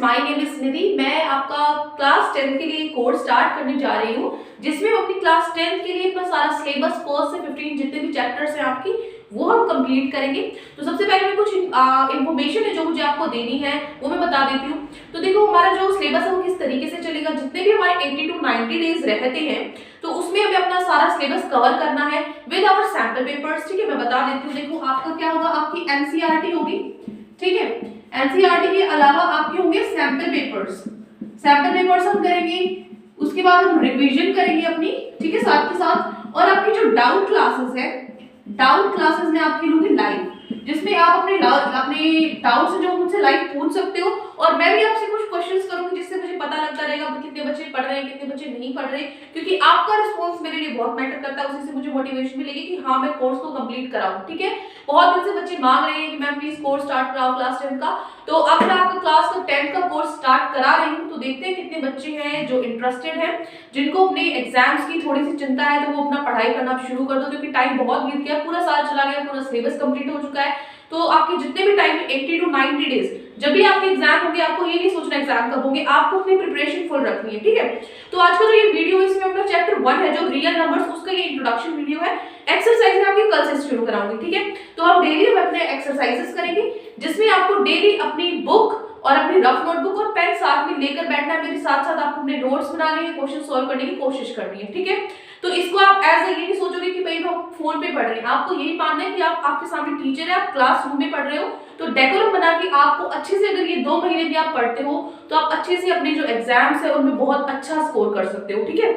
My name is निधि। मैं आपका class 10 के लिए कोर्स स्टार्ट करने जा रही हूँ, जिसमें हम अपनी क्लास 10 के लिए अपना सारा सिलेबस फर्स्ट से 15 जितने भी चैप्टर्स हैं आपकी वो हम कंप्लीट करेंगे। तो सबसे पहले मैं कुछ इन्फॉर्मेशन है जो मुझे आपको देनी है वो मैं बता देती हूँ। तो देखो हमारा जो सिलेबस है वो किस तरीके से चलेगा, जितने भी हमारे 80 टू 90 डेज रहते हैं तो उसमें हमें अपना सारा सिलेबस कवर करना है विद आवर सैंपल पेपर्स। ठीक है, मैं बता देती हूँ। देखो आपका क्या होगा, आपकी एनसीईआरटी होगी, ठीक है। एनसीईआरटी के अलावा आपके होंगे सैंपल पेपर्स। सैंपल पेपर्स हम करेंगे, उसके बाद हम रिवीजन करेंगे अपनी, ठीक है, साथ के साथ। और आपकी जो डाउट क्लासेस है, डाउट क्लासेस में आपकी लूंगी लाइव, जिसमें आप अपने डाउट्स जो मुझसे लाइव पूछ सकते हो और मैं भी आपसे कुछ क्वेश्चंस करूंगी, जिससे मुझे पता लगता रहेगा कितने बच्चे पढ़ रहे हैं कितने बच्चे नहीं पढ़ रहे, क्योंकि आपका रिस्पांस मेरे लिए बहुत मैटर करता है। उसी से मुझे मोटिवेशन मिलेगी कि हाँ मैं कोर्स को कंप्लीट कराऊं। ठीक है, बहुत दिन से बच्चे मांग रहे हैं कि मैम प्लीज कोर्स स्टार्ट कराओ क्लास 10 का, तो अब मैं आपका क्लास 10 का कोर्स स्टार्ट करा रही हूँ। तो देखते हैं कितने बच्चे हैं जो इंटरेस्टेड हैं, जिनको अपने एग्जाम्स की थोड़ी सी चिंता है, तो वो अपना पढ़ाई करना शुरू कर दो, क्योंकि टाइम बहुत बीत गया, पूरा साल चला गया, पूरा सिलेबस कंप्लीट हो चुका है। तो आपके जितने भी टाइम 80 टू 90 डेज जब भी आपके एग्जाम होंगे, आपको ये नहीं सोचना एग्जाम कब होंगे, आपको अपनी प्रिपरेशन फुल रखनी है। ठीक है, तो आज का जो ये वीडियो है इसमें अपना चैप्टर 1 है जो रियल नंबर्स, उसका ये इंट्रोडक्शन वीडियो है। एक्सरसाइज में आपकी कल से शुरू कराऊंगी। ठीक है, तो आप डेली हम अपने एक्सरसाइजेस करेंगे, जिसमें आपको डेली अपनी बुक और अपनी रफ नोटबुक और पेन साथ में लेकर बैठना है। मेरे साथ साथ आपको अपने नोट्स बनाने हैं, क्वेश्चन सॉल्व करने की कोशिश करनी है। ठीक है, तो इसको आप एज ये नहीं सोचोगे कि भाई हम फोन पे पढ़ रहे हैं, आपको यही मानना है कि आप आपके सामने टीचर है, आप क्लासरूम में पढ़ रहे हो। तो डेकोरम बना के आपको अच्छे से, अगर ये 2 महीने भी आप पढ़ते हो तो आप अच्छे से अपने जो एग्जाम्स है उनमें बहुत अच्छा स्कोर कर सकते हो। ठीक है,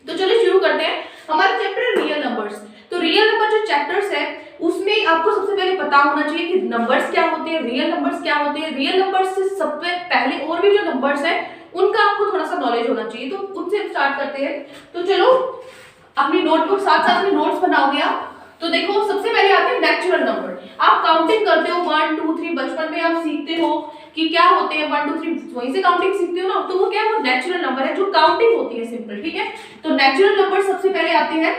तो चलिए शुरू करते हैं हमारा चैप्टर रियल नंबर्स। तो रियल नंबर जो चैप्टर्स है उसमें आपको सबसे पहले पता होना चाहिए कि नंबर्स क्या होते हैं, रियल नंबर्स क्या होते हैं। रियल नंबर्स से सबसे पहले और भी जो नंबर्स है उनका आपको थोड़ा सा नॉलेज होना चाहिए, तो उनसे स्टार्ट करते हैं। तो चलो अपनी नोटबुक साथ साथ में नोट्स बनाओगे आप। तो देखो सबसे पहले आते हैं नेचुरल नंबर। आप काउंटिंग करते हो 1 2 3, बचपन में आप सीखते हो कि क्या होते हैं 1 2 3, वहीं से काउंटिंग सीखते हो ना, तो वो क्या है, वो नेचुरल नंबर है जो काउंटिंग होती है सिंपल। ठीक है, तो नेचुरल नंबर सबसे पहले आते हैं।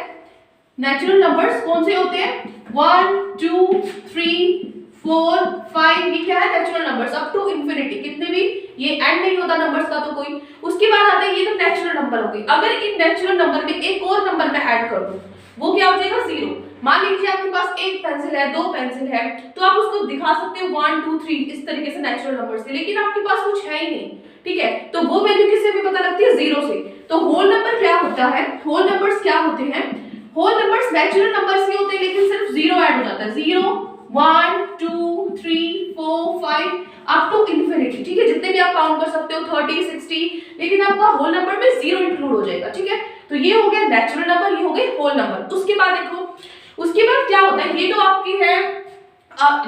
नेचुरल नंबर्स कौन से होते हैं, 1 2 3 4 5, ये क्या है natural numbers up to infinity, कितने भी, ये एंड नहीं होता नंबर्स का तो कोई। उसके बाद आते हैं ये तो नेचुरल नंबर हो गए। अगर इन नेचुरल नंबर में एक और नंबर मैं ऐड कर दूं, वो क्या हो जाएगा, 0। मान लीजिए आपके पास एक पेंसिल है, 2 पेंसिल है, तो आप उसको दिखा सकते हो 1 2 3 इस तरीके से नेचुरल नंबर से, लेकिन आपके पास कुछ है ही नहीं। ठीक है, तो वो वैल्यू किससे हमें पता लगती है, 0 से। तो होल नंबर क्या होता है, होल नंबर्स क्या होते हैं, होल नंबर्स नेचुरल नंबर्स ही होते हैं, लेकिन सिर्फ 0 ऐड हो जाता है। 0 1 2 3 4 5 अप टू इंफिनिटी। ठीक है, जितने भी आप काउंट कर सकते हो 30 60, लेकिन आपका होल नंबर में 0 इंक्लूड हो जाएगा। ठीक है, तो ये हो गया नेचुरल नंबर, ये हो गए होल नंबर। उसके बाद देखो, उसके बाद क्या होता है, ये तो आपकी है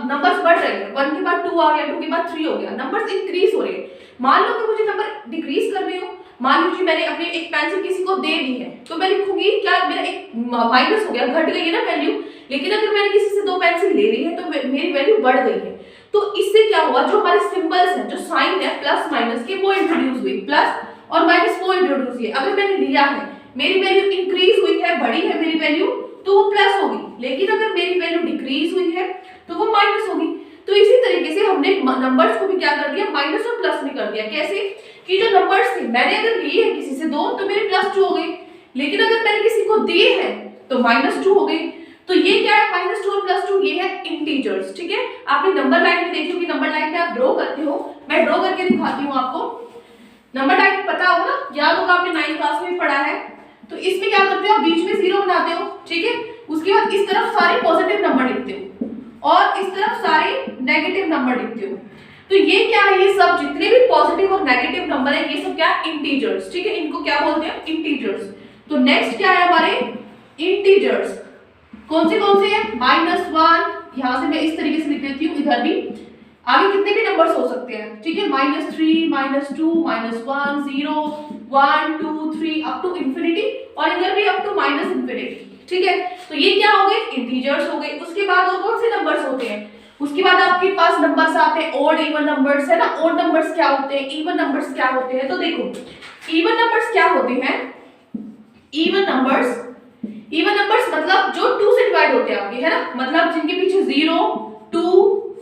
नंबर्स बढ़ रहे हैं, 1 के बाद 2 आ गया, 2 के बाद 3 हो गया, नंबर्स इंक्रीज हो रहे हैं। मान लो कि मुझे नंबर डिक्रीज करने हो, मान लीजिए मैंने अपनी एक पेंसिल किसी को दे दी है, तो मैं लिखूंगी क्या, मेरा एक माइनस हो गया, घट गई है ना वैल्यू, लेकिन अगर मैंने किसी से 2 पेंसिल ले ली है तो मेरी वैल्यू बढ़ गई है। तो इससे क्या हुआ, जो हमारे सिंबल्स हैं, जो साइन है प्लस माइनस के, वो इंट्रोड्यूस हुई, प्लस और माइनस वो इंट्रोड्यूस हुई। अगर मैंने लिया है, मेरी वैल्यू इंक्रीज हुई है, बढ़ी है मेरी वैल्यू, तो वो प्लस होगी, लेकिन अगर मेरी वैल्यू डिक्रीज हुई है तो वो माइनस होगी। तो इसी तरीके से हमने नंबर्स को भी क्या कर दिया, माइनस और प्लस में कर दिया। कैसे कि जो नंबर्स थे, मैंने अगर लिए है किसी से 2 तो मेरे +2 हो गए, लेकिन अगर मैंने किसी को दिए हैं तो -2 हो गए। तो ये क्या है, -2 और +2, ये है इंटीजर्स। ठीक है, आपने नंबर लाइन में देखी होगी, नंबर लाइन में आप ड्रॉ करते हो, मैं ड्रॉ करके दिखाती हूँ आपको। नंबर लाइन पता होगा ना, याद होगा, आपने 9th क्लास में पढ़ा है। तो इसमें क्या करते हो, आप बीच में 0 बनाते हो, ठीक है, उसके बाद इस तरफ सारे पॉजिटिव नंबर लिखते हो और इस तरफ सारे नेगेटिव नंबर लिखते हो। तो ये क्या है, ये सब जितने भी पॉजिटिव और नेगेटिव नंबर है, ये सब क्या है, इंटीजर्स। ठीक है, इनको क्या बोलते हैं, इंटीजर्स। तो नेक्स्ट क्या है हमारे इंटीजर्स, कौन से हैं, -1, यहां से मैं इस तरीके से लिख देती हूँ, इधर भी आगे कितने भी नंबर्स हो सकते हैं। ठीक है, -3 -2 -1 0 1 2 3 अप टू इंफिनिटी, और इधर भी अप टू -इंफिनिटी। ठीक है, तो ये क्या हो गए, इंटीजर्स हो गए। उसके बाद और कौन से नंबर्स होते हैं, उसके बाद आपके पास नंबर्स आते हैं ऑड इवन नंबर्स, है ना। ऑड नंबर्स क्या होते हैं, इवन नंबर्स क्या होते हैं। तो देखो इवन नंबर्स क्या होते हैं, इवन नंबर्स मतलब जो 2 से डिवाइड होते हैं आपके, है ना, मतलब जिनके पीछे 0 2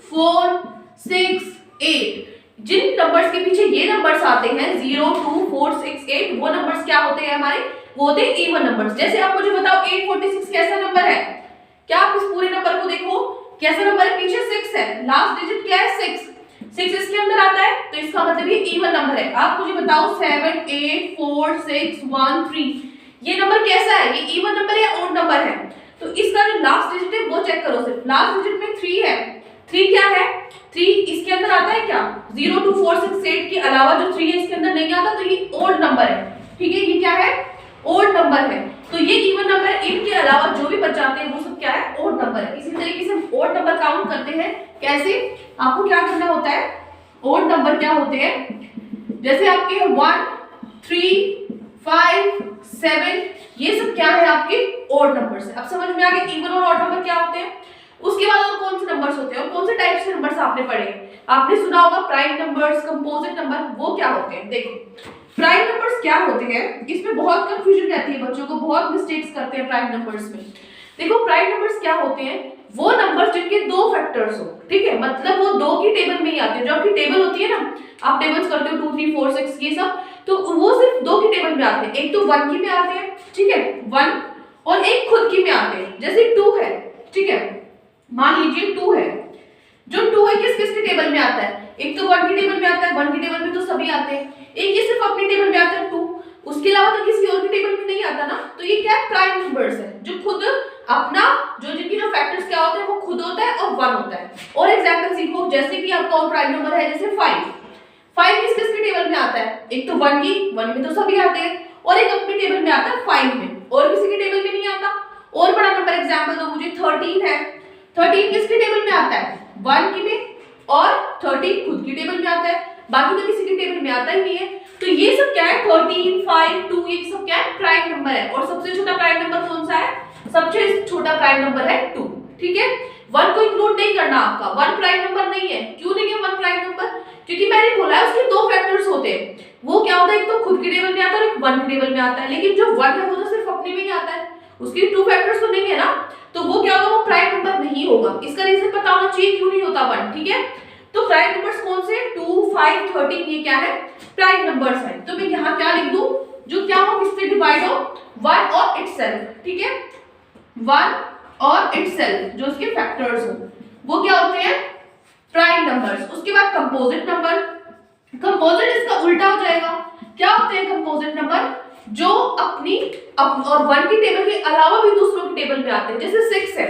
4 6 8, जिन नंबर्स के पीछे ये नंबर्स आते हैं 0 2 4 6 8, वो नंबर्स क्या होते हैं हमारे, वो होते हैं इवन नंबर्स। जैसे आप मुझे बताओ 846 कैसा नंबर है, क्या आप इस पूरे नंबर को देखो कैसा नंबर है, पीछे 6 है, लास्ट डिजिट क्या है 6, 6 इसके अंदर आता है तो इसका मतलब ये इवन नंबर है। आप मुझे बताओ 7 8 4 6 1 3, ये नंबर कैसा है, ये इवन नंबर या ओड नंबर है। तो इसका जो लास्ट डिजिट है वो चेक करो, सिर्फ लास्ट डिजिट में 3 है, 3 क्या है, 3 इसके अंदर आता है क्या, 0 2 4 6 8 के अलावा जो 3 है इसके अंदर नहीं आता, तो ये ओड नंबर है, ठीक है, ये क्या है, ओड नंबर है। तो ये इवन नंबर, इनके अलावा जो भी बच जाते हैं वो सब क्या है, ओड नंबर है। इसी तरीके से हम ओड नंबर काउंट करते हैं, कैसे, आपको क्या करना होता है, ओड नंबर क्या होते हैं, जैसे आपके 1 3 5 7, ये सब क्या है आपके ओड नंबर्स है। अब समझ में आ गया इवन और ऑड नंबर क्या होते हैं। उसके बाद और कौन से नंबर्स होते हैं, और कौन से टाइप के नंबर्स आपने पढ़े, आपने सुना होगा प्राइम नंबर्स, कंपोजिट नंबर, वो क्या होते हैं। देखो प्राइम नंबर्स क्या होते हैं, इसमें बहुत कंफ्यूजन रहती है, बच्चों को बहुत मिस्टेक्स करते हैं प्राइम नंबर्स में। देखो प्राइम नंबर्स क्या होते हैं, वो नंबर्स जिनके दो फैक्टर्स हो, ठीक है, मतलब वो दो की टेबल में ही आते हैं। जो आपकी टेबल होती है ना, आप टेबल्स करते हो 2 3 4 6 ये सब, तो वो सिर्फ दो की टेबल में आते हैं, एक तो 1 की में आते हैं, ठीक है 1, और एक खुद की में आते हैं। जैसे 2 है, ठीक है, मान लीजिए 2 है, जो 2 है किस किस की टेबल में आता है, एक तो 1 की टेबल में आता है, 1 की टेबल में तो सभी आते हैं, एक ये सिर्फ अपनी टेबल में आता है 2, उसके अलावा तो किसी और की टेबल में नहीं आता ना, तो ये क्या प्राइम नंबर्स है, जो खुद अपना जो जिनकी जो फैक्टर्स क्या होते हैं वो खुद होता है और 1 होता है। और एग्जांपल सीखो, जैसे कि आपका और प्राइम नंबर है, जैसे 5 किस किस की टेबल में आता है, एक तो 1 की, 1 में तो सभी आते हैं, और एक अपनी टेबल में आता है 5 में, और किसी की टेबल में नहीं आता। और बड़ा नंबर एग्जांपल दो मुझे, 13 है, 13 किसकी टेबल में आता है, 1 की में, और 13 खुद की टेबल में आता है, बाकी तो किसी की टेबल में आता ही नहीं है। तो ये सब क्या है, 13 5 2, ये सब क्या है, प्राइम नंबर है। और सबसे छोटा प्राइम नंबर कौन सा है, सबसे छोटा प्राइम नंबर है 2, ठीक है। 1 को इंक्लूड नहीं करना आपका, 1 प्राइम नंबर नहीं है। क्यों नहीं है 1 प्राइम नंबर, क्योंकि मैंने बोला है उसके दो फैक्टर्स होते हैं, वो क्या होता है, एक तो खुद की टेबल में आता है और एक 1 की टेबल में आता है। लेकिन जो 1 है वो तो सिर्फ अपने में ही आता है, उसके 2 फैक्टर्स तो नहीं है ना, तो वो क्या होगा, वो प्राइम नंबर नहीं होगा। इसका रीजन पता होना चाहिए क्यों नहीं होता 1, ठीक है। तो प्राइम नंबर्स कौन से, 2 5 13, ये क्या है, प्राइम नंबर्स है। तो मैं यहाँ क्या लिख दूं, जो क्या हो, किससे डिवाइड हो, 1 और इटसेल्फ, ठीक है, 1 और इटसेल्फ, जो उसके फैक्टर्स हो वो क्या होते हैं, प्राइम नंबर्स। उसके बाद कंपोजिट नंबर, कंपोजिट इसका उल्टा हो जाएगा। क्या होते हैं कंपोजिट नंबर, जो अपनी और 1 की टेबल के अलावा भी दूसरों की टेबल में आते हैं। जैसे 6 है,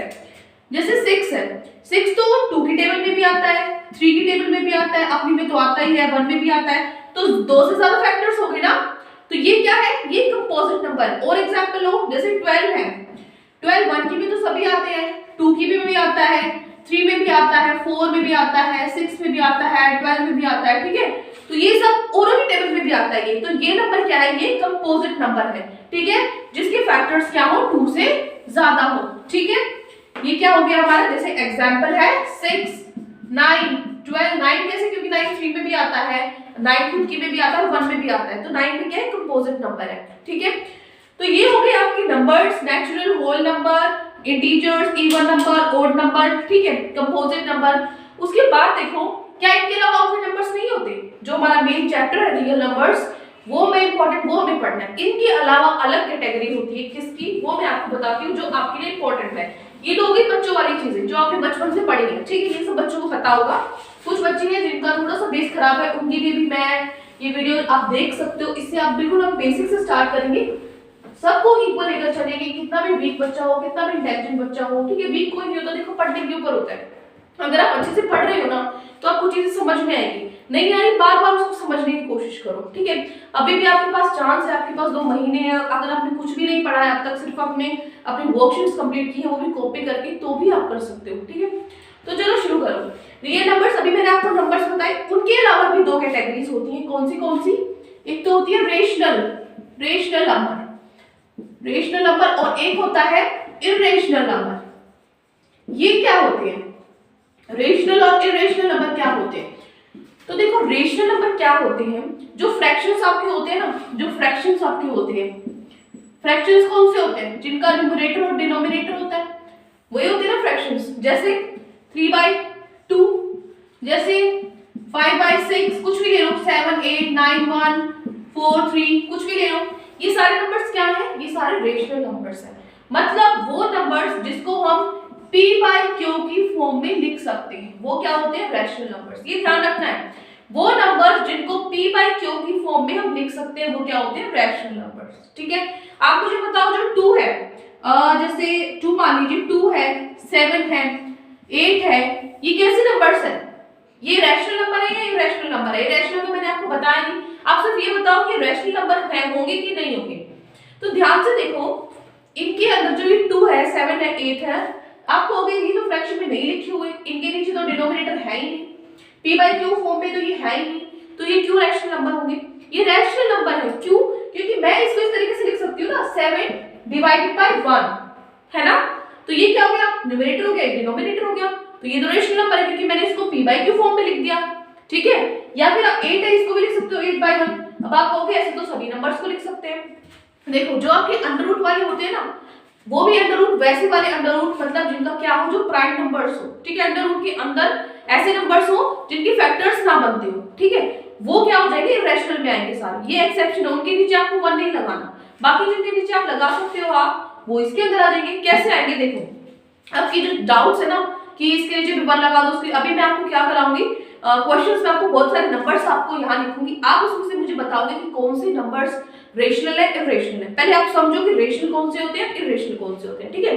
जैसे 6 है, 6 तो 2 की टेबल में भी आता है, 3 की टेबल में भी आता है, अपनी में तो आता ही है, 1 में भी आता है, तो 2 से ज्यादा फैक्टर्स हो गए ना, तो ये क्या है, ये कंपोजिट नंबर। और एग्जांपल लो, जैसे 12 है, 12 1 की में तो सभी आते हैं, 2 की में भी आता है, 3 में भी आता है, 4 में भी आता है, 6 में भी आता है, 12 में भी आता है, ठीक है। तो ये सब औरों की टेबल में भी आता है। ये तो ये नंबर क्या है, ये कंपोजिट नंबर है, ठीक है, जिसके फैक्टर्स क्या हो, 2 से ज्यादा हो, ठीक है। ये क्या हो गया हमारा, जैसे एग्जांपल है 6 9 12, 9 कैसे, क्योंकि 9 3 में भी आता है, 9 खुद की में भी आता है और 1 में भी आता है, तो 9 में क्या है, कंपोजिट नंबर है, ठीक है। तो ये हो गए आपके numbers, natural, whole number, integers, even number, odd number, ठीक है, कंपोजिट नंबर। उसके बाद देखो क्या इनके अलावा और कोई नंबर्स नहीं होते, जो हमारा मेन चैप्टर है रियल नंबर्स, वो मैं इंपॉर्टेंट, वो हमें पढ़ना है। इनके अलावा अलग कैटेगरी होती है किसकी, वो मैं आपको बताती हूँ, जो आपके लिए इंपॉर्टेंट है। ये तो हो गई बच्चों वाली चीजें जो आपने बचपन से पढ़ी है, ठीक है, ये सब बच्चों को पता होगा। कुछ बच्चे हैं जिनका थोड़ा सा बेस खराब है, उनके लिए भी मैं ये वीडियो आप देख सकते हो। इससे आप बिल्कुल हम बेसिक से स्टार्ट करेंगे, सबको इक्वल लेकर चलेंगे, कितना भी वीक बच्चा हो, कितना भी इंटेलिजेंट बच्चा हो, ठीक है। वीक कोई नहीं होता, देखो पढ़ने के ऊपर होता है। अगर आप अच्छे से पढ़ रहे हो ना तो आपको चीजें समझ में आएगी, नहीं आई बार बार उसको समझने की कोशिश करो, ठीक है। अभी भी आपके पास चांस है, आपके पास 2 महीने हैं, अगर आपने कुछ भी नहीं पढ़ा है अब तक, सिर्फ आपने अपनी वर्कशीट्स कंप्लीट की है, वो भी कॉपी करके, तो भी आप कर सकते हो, ठीक है। तो चलो शुरू करो। रियल नंबर्स, अभी मैंने आपको नंबर्स बताए, उनके अलावा भी 2 कैटेगरीज होती हैं। कौन सी, एक तो होती है रेशनल नंबर, रेशनल नंबर, और एक होता है इरेशनल नंबर। ये क्या होते हैं, रेशनल और इरेशनल नंबर क्या होते हैं। तो देखो रेशनल नंबर क्या होते हैं, जो फ्रैक्शंस आपके होते हैं ना, जो फ्रैक्शंस आपके होते हैं, फ्रैक्शंस कौन से होते हैं, जिनका न्यूमरेटर और डिनोमिनेटर होता है, वही होते हैं ना फ्रैक्शंस। जैसे 3/2, जैसे 5/6 कुछ भी ले लो, 7 8 9 1 4 3 कुछ भी ले लो, ये सारे नंबर्स क्या है, ये सारे रेशनल नंबर्स हैं। मतलब वो नंबर्स जिसको हम p बाई q की फॉर्म में लिख सकते हैं वो क्या होते हैं, रैशनल नंबर्स। ये ध्यान रखना है, वो नंबर्स जिनको p बाई q की फॉर्म में हम लिख सकते हैं वो क्या होते हैं, रैशनल नंबर्स। ठीक है, आप मुझे बताओ जो 2 है, जैसे 2 मान लीजिए 2 है, 7 है, 8 है, ये कैसे नंबर्स है, ये रैशनल नंबर है या इरेशनल नंबर है? इरेशनल तो मैंने आपको बताया नहीं, आप सिर्फ ये बताओ कि रैशनल नंबर है होंगे कि नहीं होंगे। तो ध्यान से देखो, इनके अंदर जो ये 2 है, 7 है, 8 है, आप कहोगे ये तो फ्रैक्शन में नहीं लिखे हुए, इनके नीचे तो डिनोमिनेटर है ही नहीं, p बाई q फॉर्म में तो ये है ही नहीं, तो ये क्यों रैशनल नंबर होंगे? ये रैशनल नंबर है, क्यों? क्योंकि मैं इसको इस तरीके से लिख सकती हूँ ना, 7 डिवाइडेड बाय 1, है ना, तो ये क्या हो गया, न्यूमरेटर हो गया, डिनोमिनेटर हो गया, तो ये तो रैशनल नंबर है क्योंकि मैंने इसको p बाई q फॉर्म में लिख दिया। ठीक है, या फिर आप 8 है, इसको भी लिख सकते हो 8/1। अब आप कहोगे ऐसे तो सभी नंबर्स को लिख सकते हैं। देखो जो आपके अंडर रूट वाले होते हैं ना, वो भी अंडर रूट, वैसे वाले अंडर रूट मतलब जिनका क्या हो, जो प्राइम नंबर्स हो। ठीक है, अंडर रूट के अंदर ऐसे नंबर्स हो जिनके फैक्टर्स ना बनते हो, ठीक है, वो क्या हो जाएंगे, इरेशनल में आएंगे सारे। ये एक्सेप्शन है, उनके नीचे आपको 1 नहीं लगाना, बाकी जिनके नीचे आप लगा सकते हो आप, वो इसके अंदर आ जाएंगे। कैसे आएंगे देखो, आपकी जो डाउट्स है ना कि इसके नीचे भी 1 लगा दो, उसके अभी मैं आपको क्या कराऊंगी, क्वेश्चंस में आपको बहुत सारे नंबर्स आपको यहाँ लिखूंगी, आप उसमें से मुझे बताओगे कि कौन से नंबर्स रेशनल है, इरेशनल है। पहले आप समझो कि रेशनल कौन से होते हैं, इरेशनल कौन से होते हैं। ठीक है,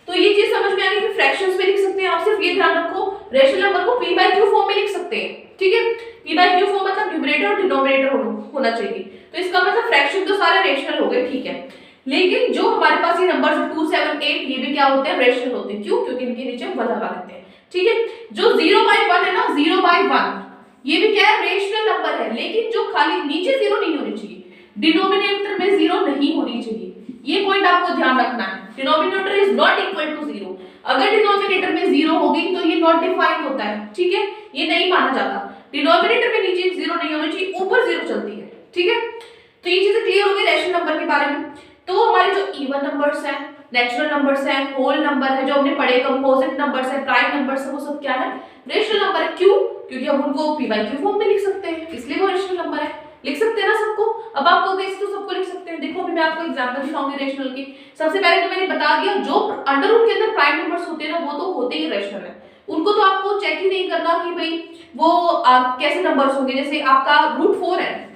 तो ये चीज समझ में आ गई कि फ्रैक्शंस में लिख सकते हैं। आप सिर्फ ये ध्यान रखो, रेशनल नंबर को p बाई q फॉर्म में लिख सकते हैं। ठीक है, p बाई q फॉर्म मतलब न्यूमरेटर और डिनोमिनेटर होना चाहिए, तो इसका मतलब फ्रैक्शन तो सारे रेशनल हो गए। ठीक है, लेकिन जो हमारे पास ये नंबर्स 2 7 8 ये भी क्या होते हैं, रेशनल होते हैं। क्यों? क्योंकि इनके नीचे 1 लगा देते हैं। ठीक है, जो 0/1 है ना, 0/1 ये भी क्या है, रेशनल नंबर है, लेकिन जो खाली नीचे 0 नहीं होनी चाहिए, डिनोमिनेटर में 0 नहीं होनी चाहिए, ये पॉइंट आपको ध्यान रखना है। Denominator is not equal to 0, अगर डिनोमिनेटर में 0 होगी तो ये नॉट डिफाइंड होता है। ठीक है, ये नहीं माना जाता, डिनोमिनेटर में नीचे 0 नहीं होना चाहिए, ऊपर 0 चलती है। ठीक है, तो ये चीजें क्लियर हो गई रेशनल नंबर के बारे में। तो हमारे जो इवन नंबर्स हैं, नेचुरल नंबर्स हैं, होल नंबर है जो हमने पढ़े, कंपोजिट नंबर्स है, प्राइम नंबर्स है, वो सब क्या है, रेशनल नंबर है। क्यों? क्योंकि हम उनको p बाई q फॉर्म में लिख सकते हैं, इसलिए वो रेशनल नंबर है। लिख सकते हैं ना सबको? अब आप कहोगे इस तो सबको लिख सकते हैं, देखो अभी मैं आपको एग्जांपल दिखाऊंगी रेशनल की। सबसे पहले तो मैंने बता दिया, जो अंडर रूट के अंदर प्राइम नंबर्स होते हैं ना, वो तो होते ही रेशनल है, उनको तो आपको चेक ही नहीं करना कि भाई वो कैसे नंबर्स होंगे। जैसे आपका √4 है,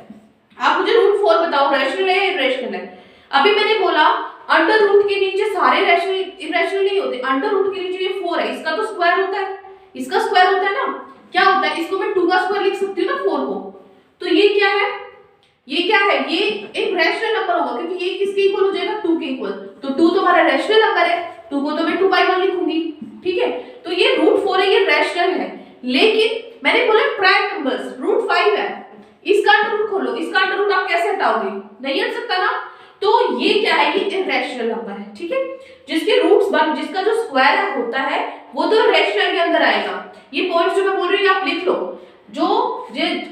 आप मुझे √4 बताओ, रैशनल है या इरेशनल है? अभी मैंने बोला अंडर रूट के नीचे सारे रैशनल इरेशनल नहीं होते, अंडर रूट के नीचे ये 4 है, इसका तो स्क्वायर होता है, इसका स्क्वायर होता है ना, क्या होता है, इसको मैं 2 का स्क्वायर लिख सकती हूँ ना 4 को, तो ये क्या है, ये क्या है, ये एक रैशनल नंबर होगा, क्योंकि ये किसके इक्वल हो जाएगा, 2 के इक्वल, तो 2 तो हमारा रैशनल नंबर है, 2 को तो मैं 2/1 लिखूंगी। ठीक है, तो ये √4 है, ये रैशनल है, लेकिन मैंने बोला प्राइम नंबर्स √5 है, इसका अंडर रूट खोलो, इसका अंडर रूट आप कैसे हटाओगे, नहीं हट सकता ना, तो ये क्या है, ये इरेशनल नंबर है। ठीक है, जिसके रूट्स बन, जिसका जो स्क्वायर होता है वो तो रैशनल के अंदर आएगा। ये पॉइंट्स जो मैं बोल रही हूँ आप लिख लो, जो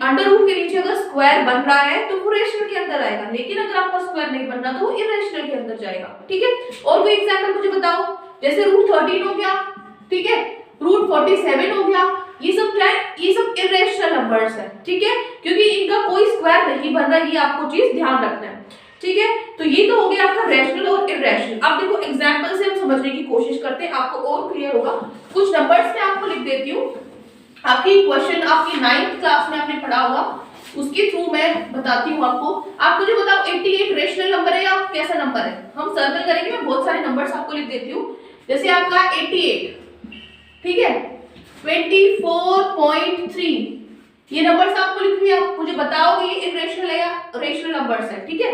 अंडर रूट के नीचे अगर स्क्वायर बन रहा है तो वो रेशनल के अंदर आएगा, लेकिन अगर आपका स्क्वायर नहीं बन रहा तो वो इरेशनल के अंदर जाएगा। ठीक है, और कोई एग्जांपल मुझे बताओ, जैसे √13 हो गया, ठीक है, √47 हो गया, ये सब क्या है, ये सब इरेशनल नंबर्स है। ठीक है, क्योंकि इनका कोई स्क्वायर नहीं बन रहा, ये आपको चीज ध्यान रखना है। ठीक है, तो ये तो हो गया आपका रैशनल और इरेशनल। अब देखो एग्जांपल से हम समझने की कोशिश करते हैं, आपको और क्लियर होगा। कुछ नंबर्स मैं आपको लिख देती हूँ, आपकी क्वेश्चन आपकी 9th क्लास में आपने पढ़ा होगा, उसके थ्रू मैं बताती हूँ आपको। आप मुझे बताओ 88 रेशनल नंबर है या कैसा नंबर है? हम सर्कल करेंगे, मैं बहुत सारे नंबर्स आपको लिख देती हूँ। जैसे आपका 88, ठीक है, 24.3, ये नंबर्स आपको लिख दिया, मुझे बताओगे ये इरेशनल है या रेशनल नंबर्स है। ठीक है,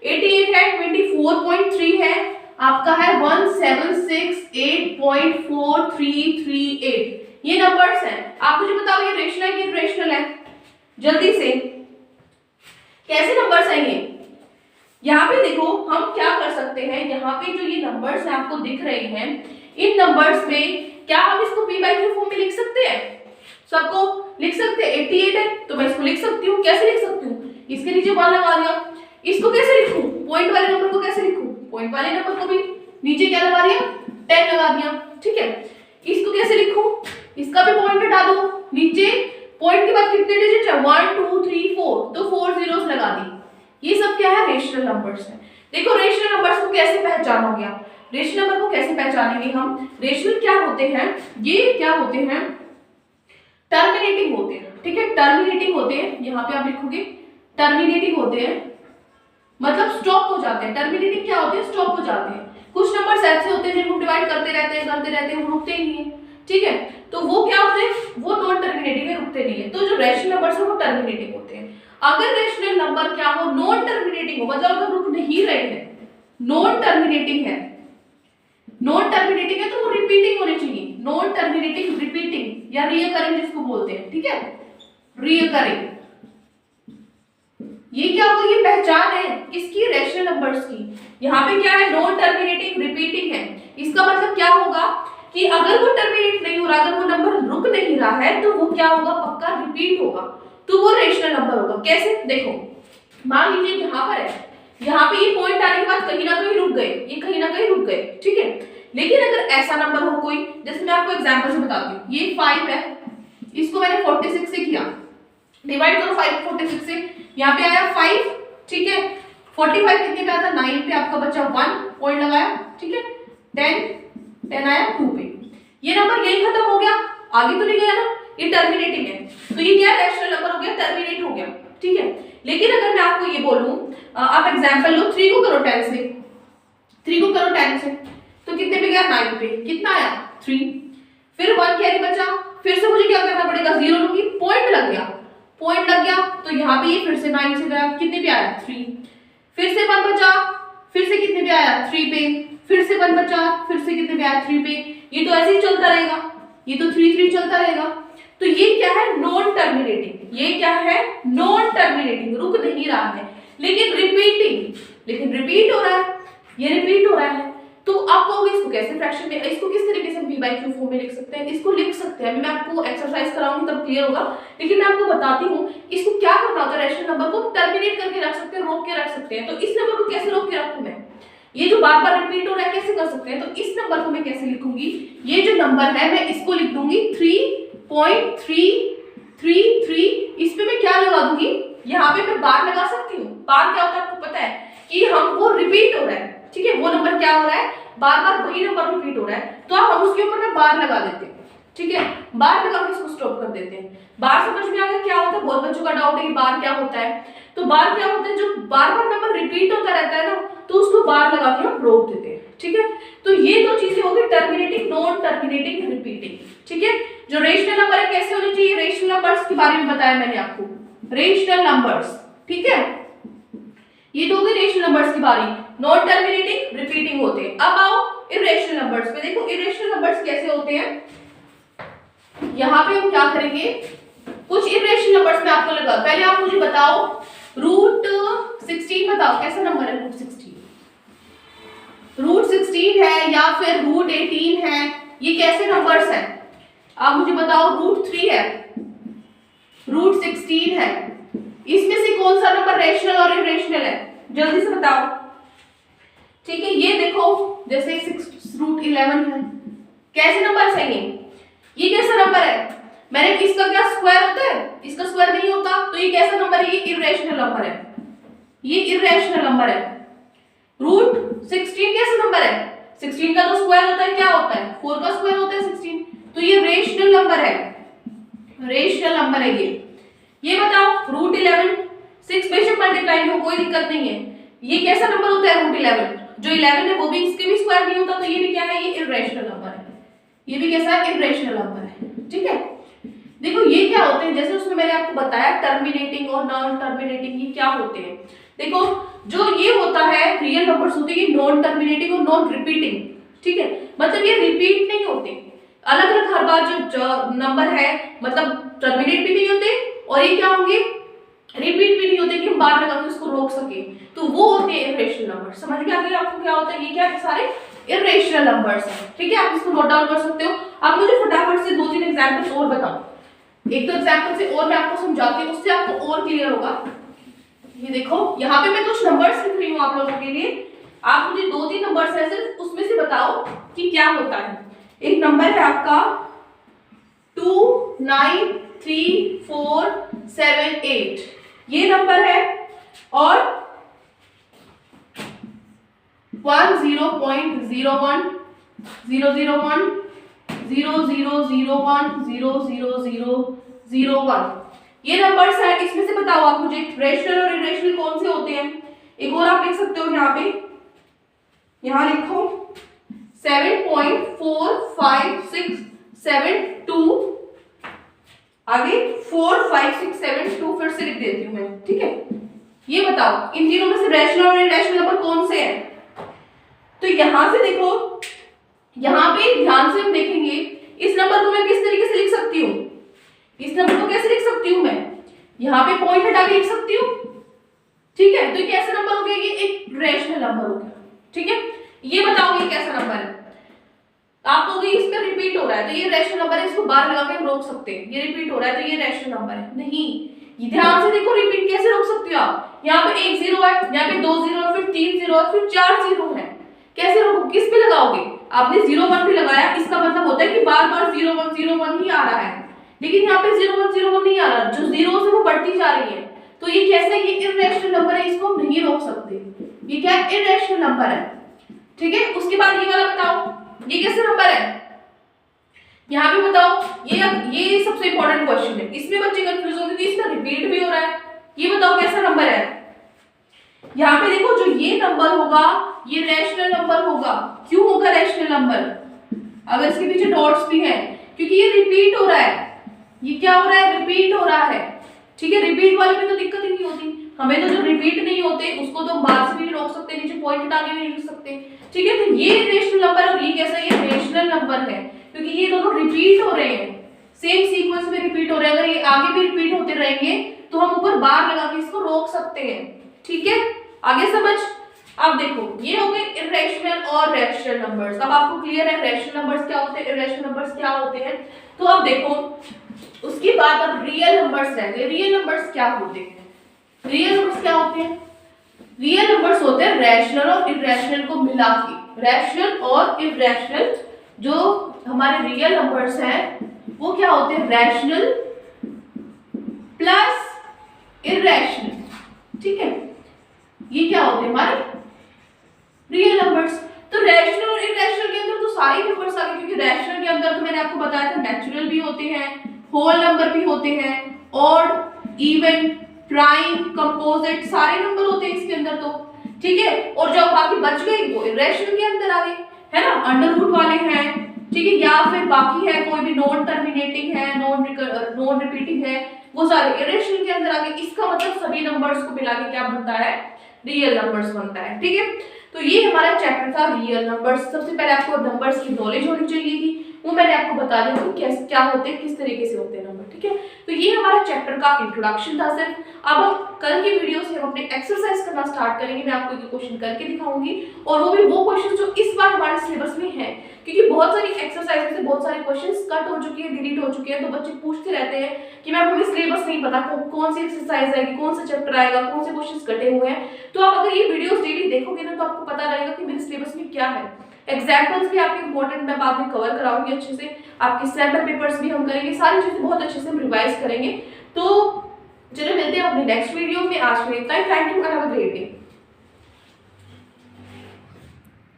88 है, 24.3 है, आपका है 1768.4338, ये नंबर्स हैं। आप मुझे बताओ ये रेशनल है कि इरेशनल है, जल्दी से, कैसे नंबर्स हैं ये? यहाँ पे देखो हम क्या कर सकते हैं, यहाँ पे जो ये नंबर्स हैं आपको दिख रहे हैं, इन नंबर्स में क्या हम इसको p बाई q फॉर्म में लिख सकते हैं? सबको लिख सकते हैं। 88 है तो मैं इसको लिख सकती हूँ, कैसे लिख सकती हूँ, इसके नीचे 1 लगा दिया, इसको कैसे लिखूं, पॉइंट वाले नंबर को कैसे लिखूं, पॉइंट वाले नंबर को भी नीचे क्या लगा दिया, 10 लगा दिया। ठीक है, इसको कैसे लिखूं, इसका भी पॉइंट हटा दो, नीचे पॉइंट के बाद कितने डिजिट है 1 2 3 4, तो 4 जीरोस लगा दी। ये सब क्या है रेशनल नंबर्स है। देखो रेशनल नंबर्स को कैसे पहचानोगे आप, रेशनल नंबर को कैसे पहचानेंगे हम, रेशनल क्या होते हैं, ये क्या होते हैं टर्मिनेटिंग होते हैं, ठीक है टर्मिनेटिंग होते हैं, यहाँ पे आप लिखोगे टर्मिनेटिंग होते हैं मतलब स्टॉप हो जाते हैं। टर्मिनेटिंग क्या होते हैं स्टॉप हो जाते हैं। कुछ नंबर्स ऐसे होते हैं जिनको डिवाइड करते रहते हैं वो रुकते ही नहीं है, ठीक है तो वो क्या होते हैं वो नॉन टर्मिनेटिंग है, रुकते नहीं है। तो जो रेशनल नंबर्स है वो टर्मिनेटिंग होते हैं। अगर रेशनल नंबर क्या हो नॉन टर्मिनेटिंग हो मतलब अगर रुक नहीं रहे हैं, नॉन टर्मिनेटिंग है, नॉन टर्मिनेटिंग है तो वो रिपीटिंग होनी चाहिए, नॉन टर्मिनेटिंग रिपीटिंग या रिकरिंग जिसको बोलते हैं, ठीक है रिकरिंग। ये क्या होगा ये पहचान है किसकी रेशनल नंबर्स की। यहाँ पे क्या है नॉन टर्मिनेटिंग रिपीटिंग है, इसका मतलब क्या होगा कि अगर वो टर्मिनेट नहीं हो रहा, अगर वो नंबर रुक नहीं रहा है तो वो क्या होगा पक्का रिपीट होगा, तो वो रेशनल नंबर होगा। कैसे देखो मान लीजिए यहाँ पर है, यहाँ पे ये पॉइंट आने के बाद कहीं ना कहीं रुक गए, ये कहीं ना कहीं रुक गए, ठीक है लेकिन अगर ऐसा नंबर हो कोई, जैसे मैं आपको एग्जांपल से बताती हूँ, ये 5 है, इसको मैंने 46 से किया, डिवाइड करो 5 46 से, यहाँ पे आया 5, ठीक है 45 कितने पे आता 9 पे, आपका बच्चा 1 पॉइंट लगाया, ठीक है 10 आया 2 पे, ये नंबर यही खत्म हो गया, आगे तो नहीं गया ना, ये टर्मिनेटिंग है, तो ये क्या रैशनल नंबर हो गया, टर्मिनेट हो गया, ठीक है। लेकिन अगर मैं आपको ये बोलूं, आप एग्जांपल लो 3 को करो 10 से, 3 को करो 10 से, तो कितने पे गया 9 पे, कितना आया 3, फिर 1 कैरी बचा, फिर से मुझे क्या करना पड़ेगा 0 लूंगी, पॉइंट लग गया, पॉइंट लग गया तो यहाँ पे ये फिर से 9 से गया, कितने पे आया 3, फिर से 1 बचा, फिर से कितने पे आया 3 पे, फिर से 1 बचा, फिर से कितने पे आया 3 पे, ये तो ऐसे ही चलता रहेगा, ये तो 3 3 चलता रहेगा। तो ये क्या है नॉन टर्मिनेटिंग, ये क्या है नॉन टर्मिनेटिंग, रुक नहीं रहा है लेकिन रिपीटिंग, लेकिन रिपीट हो रहा है, ये रिपीट हो रहा है। तो आप कहोगे इसको कैसे फ्रैक्शन में, इसको किस तरीके से p/q फॉर्म में लिख सकते हैं, इसको लिख सकते हैं, मैं आपको एक्सरसाइज कराऊंगी तब क्लियर होगा, लेकिन मैं आपको बताती हूँ इसको क्या करना होता है। रेशनल नंबर को टर्मिनेट करके रख सकते हैं, रोक के रख सकते हैं। तो इस नंबर को कैसे रोक के रखूं मैं, ये जो बार बार रिपीट हो रहा है कैसे कर सकते हैं, तो इस नंबर को मैं कैसे लिखूंगी, ये जो नंबर है मैं इसको लिख दूंगी 3.333, इस पे मैं क्या लगा दूंगी, यहाँ पे मैं बार लगा सकती हूँ। बार क्या होता है आपको पता है कि हम वो रिपीट हो रहा है, ठीक है वो नंबर क्या हो रहा है बार बार वही नंबर रिपीट हो रहा है, तो आप हम उसके ऊपर ना बार लगा देते हैं, ठीक है बार लगा के इसको स्टॉप कर देते हैं। बार समझ में आ गया क्या होता है, बहुत बच्चों का डाउट है कि बार क्या होता है। तो बार क्या होता है, जो बार बार नंबर रिपीट होता रहता है ना तो उसको बार लगा के हम रोक देते हैं, ठीक है। तो ये दो चीजें हो गई टर्मिनेटिंग, नॉन टर्मिनेटिंग, रिपीटिंग, ठीक है। जो रेशनल नंबर है कैसे होने चाहिए, रेशनल नंबर्स के बारे में बताया मैंने आपको, रेशनल नंबर्स, ठीक है ये तो हो गई रेशनल नंबर्स की बारी, नॉन टर्मिनेटिंग रिपीटिंग होते हैं। अब आओ इरेशनल नंबर्स पे, देखो इरेशनल नंबर्स कैसे होते हैं। यहाँ पे हम क्या करेंगे, कुछ इरेशनल नंबर्स में आपको लगा, पहले आप मुझे बताओ रूट 16 बताओ कैसा नंबर है रूट 16, रूट 16 है या फिर रूट 18 है, ये कैसे नंबर्स हैं आप मुझे बताओ। रूट 3 है, रूट 16 है, इसमें से कौन सा नंबर रेशनल और इरेशनल है, जल्दी से बताओ, ठीक है। ये देखो जैसे रूट 11 है, कैसे नंबर है ये कैसा नंबर है, मैंने इसका क्या स्क्वायर होता है, इसका स्क्वायर नहीं होता, तो ये कैसा नंबर है, ये इरेशनल नंबर है, ये इरेशनल नंबर है। रूट 16 कैसा नंबर है, 16 का तो स्क्वायर होता है, क्या होता है 4 का स्क्वायर होता है 16, तो ये रेशनल नंबर है, रेशनल नंबर है ये बताओ रूट 11 6 बेशक मल्टीप्लाई हो कोई दिक्कत नहीं है, ये कैसा नंबर होता है रूट 11, जो 11 है वो भी इसके भी स्क्वायर नहीं होता, तो ये भी क्या है, ये इरेशनल नंबर है, ये भी कैसा है इरेशनल नंबर है, ठीक है। देखो ये क्या होते हैं, जैसे उसमें मैंने आपको बताया टर्मिनेटिंग और नॉन टर्मिनेटिंग ये क्या होते हैं। देखो जो ये होता है रियल नंबर्स होते हैं नॉन टर्मिनेटिंग और नॉन रिपीटिंग, ठीक है मतलब ये रिपीट नहीं होते, अलग अलग हर बार जो नंबर है मतलब टर्मिनेट भी नहीं होते और ये क्या होंगे रिपीट भी नहीं होते कि हम बार लगा के उसको रोक सके, तो वो होते हैं इरेशनल नंबर। समझ में आ गया आपको क्या होता है, ये क्या है सारे इरेशनल नंबर्स हैं, ठीक है आप इसको नोट डाउन कर सकते हो। आप मुझे फटाफट से 2-3 एग्जांपल्स और बताओ, एक तो एग्जांपल से और मैं आपको समझाती हूँ उससे आपको और क्लियर होगा। ये देखो यहाँ पे मैं कुछ नंबर्स लिख रही हूँ आप लोगों के लिए, आप मुझे 2-3 नंबर्स है सिर्फ उसमें से बताओ कि क्या होता है। एक नंबर है आपका 3 4 7 8 ये नंबर है, और 1 0.01 001 0001 000001 ये नंबर्स है। इसमें से बताओ आप मुझे रेशनल और इरेशनल कौन से होते हैं। एक और आप लिख सकते हो यहाँ पे, यहाँ लिखो 7.45672 आगे 45672 फिर से लिख देती हूँ मैं, ठीक है। ये बताओ इन तीनों में से रेशनल और इरेशनल नंबर कौन से हैं। तो यहां से देखो, यहां पे ध्यान से हम देखेंगे इस नंबर को मैं किस तरीके से लिख सकती हूँ। इस नंबर को कैसे लिख सकती हूँ मैं, यहाँ पे पॉइंट हटा के लिख सकती हूँ, ठीक है। तो ये कैसा नंबर हो गया, ये एक रेशनल नंबर हो गया, ठीक है। ये बताओ ये कैसा नंबर है। आप कहोगे इसमें रिपीट हो रहा है, तो ये रेशनल नंबर है, इसको बाहर लगा के हम रोक सकते हैं। ये रिपीट हो रहा है तो ये रेशनल नंबर है, नहीं। ये ध्यान से देखो, रिपीट कैसे रोक सकते हो आप। यहाँ पे 1 0 है, यहाँ पे 2 0 है, फिर 3 0 है, फिर 4 0 है। कैसे रोको, किस पे लगाओगे। आपने 0 1 पे लगाया, इसका मतलब होता है कि बार बार 0 1 0 1 ही आ रहा है, लेकिन यहाँ पे 0 1 0 1 नहीं आ रहा, जो जीरो से वो बढ़ती जा रही है। तो ये कैसे, ये इररेशनल नंबर है, इसको हम नहीं रोक सकते। ये क्या है, इररेशनल नंबर है, ठीक है। उसके बाद ये वाला बताओ, ये कैसे नंबर है। यहाँ पे बताओ, ये सबसे इंपॉर्टेंट क्वेश्चन है। इसमें बच्चे कंफ्यूज होंगे कि इसका रिपीट भी हो रहा है। ये बताओ कैसा नंबर है। यहाँ पे देखो, जो ये नंबर होगा ये रैशनल नंबर होगा। क्यों होगा रैशनल नंबर, अगर इसके पीछे डॉट्स भी हैं, क्योंकि ये रिपीट हो रहा है। ये क्या हो रहा है, रिपीट हो रहा है, ठीक है। रिपीट वाले में तो दिक्कत ही नहीं होती हमें, तो जो रिपीट नहीं होते उसको तो बाहर से भी रोक सकते, नीचे पॉइंट हटा के भी लिख सकते, ठीक है। तो ये रेशनल नंबर और ये कैसा, ये रेशनल नंबर है, क्योंकि ये दोनों रिपीट हो रहे हैं, सेम सीक्वेंस में रिपीट हो रहे हैं। अगर ये आगे भी रिपीट होते रहेंगे तो हम ऊपर बार लगा के इसको रोक सकते हैं, ठीक है। आगे समझ। अब देखो, ये हो गए इरेशनल और रैशनल नंबर्स। अब आपको क्लियर है रैशनल नंबर्स क्या होते हैं, इरेशनल नंबर्स क्या होते हैं। तो अब देखो, उसके बाद अब रियल नंबर्स रहते हैं। रियल नंबर्स क्या होते हैं, रियल नंबर्स क्या होते हैं। रियल नंबर्स होते हैं रैशनल और इरेशनल को मिला के। रैशनल और इरेशनल जो हमारे रियल नंबर्स हैं वो क्या होते हैं, रैशनल प्लस इरेशनल, ठीक है। ये क्या होते हैं हमारे रियल नंबर्स। तो रैशनल और इरेशनल के अंदर तो सारे नंबर्स आ गए, क्योंकि रैशनल के अंदर तो मैंने आपको बताया था नेचुरल भी होते हैं, होल नंबर भी होते हैं, ऑड, इवन, प्राइम, कंपोजिट, सारे नंबर होते हैं इसके अंदर तो, ठीक है। और जो बाकी बच गए वो इरेशनल के अंदर आ गए, है ना, अंडर रूट वाले हैं, ठीक है, या फिर बाकी है कोई भी नॉन टर्मिनेटिंग है, नॉन रिपीटिंग है, वो सारे इरेशनल के अंदर आ गए। इसका मतलब सभी नंबर्स को मिला के क्या बनता है, रियल नंबर्स बनता है, ठीक है। तो ये हमारा चैप्टर था रियल नंबर्स। सबसे पहले आपको नंबर्स की नॉलेज होनी चाहिए थी, वो मैंने आपको बता दिया कि कैसे क्या होते हैं, किस तरीके से होते हैं नंबर, ठीक है। तो ये हमारा चैप्टर का इंट्रोडक्शन था सिर्फ। अब हम कल के वीडियो से हम अपने एक्सरसाइज करना स्टार्ट करेंगे। मैं आपको ये क्वेश्चन करके दिखाऊंगी, और वो भी वो क्वेश्चन जो इस बार हमारे सिलेबस में है, क्योंकि बहुत सारी एक्सरसाइज में से बहुत सारे क्वेश्चंस कट हो चुके हैं, डिलीट हो चुके हैं। तो बच्चे पूछते रहते हैं कि मैम हमें सिलेबस नहीं पता, कौन सी एक्सरसाइज आएगी, कौन सा चैप्टर आएगा, कौन से क्वेश्चंस कटे हुए हैं। तो आप अगर ये वीडियोस डेली देखोगे ना तो आपको पता रहेगा कि मेरे सिलेबस में क्या है। एग्जाम्पल्स भी आपके इंपॉर्टेंट मैं बाद में कवर कराऊंगी अच्छे से, आपके सैम्पल पेपर्स भी हम करेंगे, सारी चीजें बहुत अच्छे से हम रिवाइज करेंगे। तो चलो मिलते हैं अपने नेक्स्ट वीडियो में। आज के लिए इतना ही। Thank you and have a great day.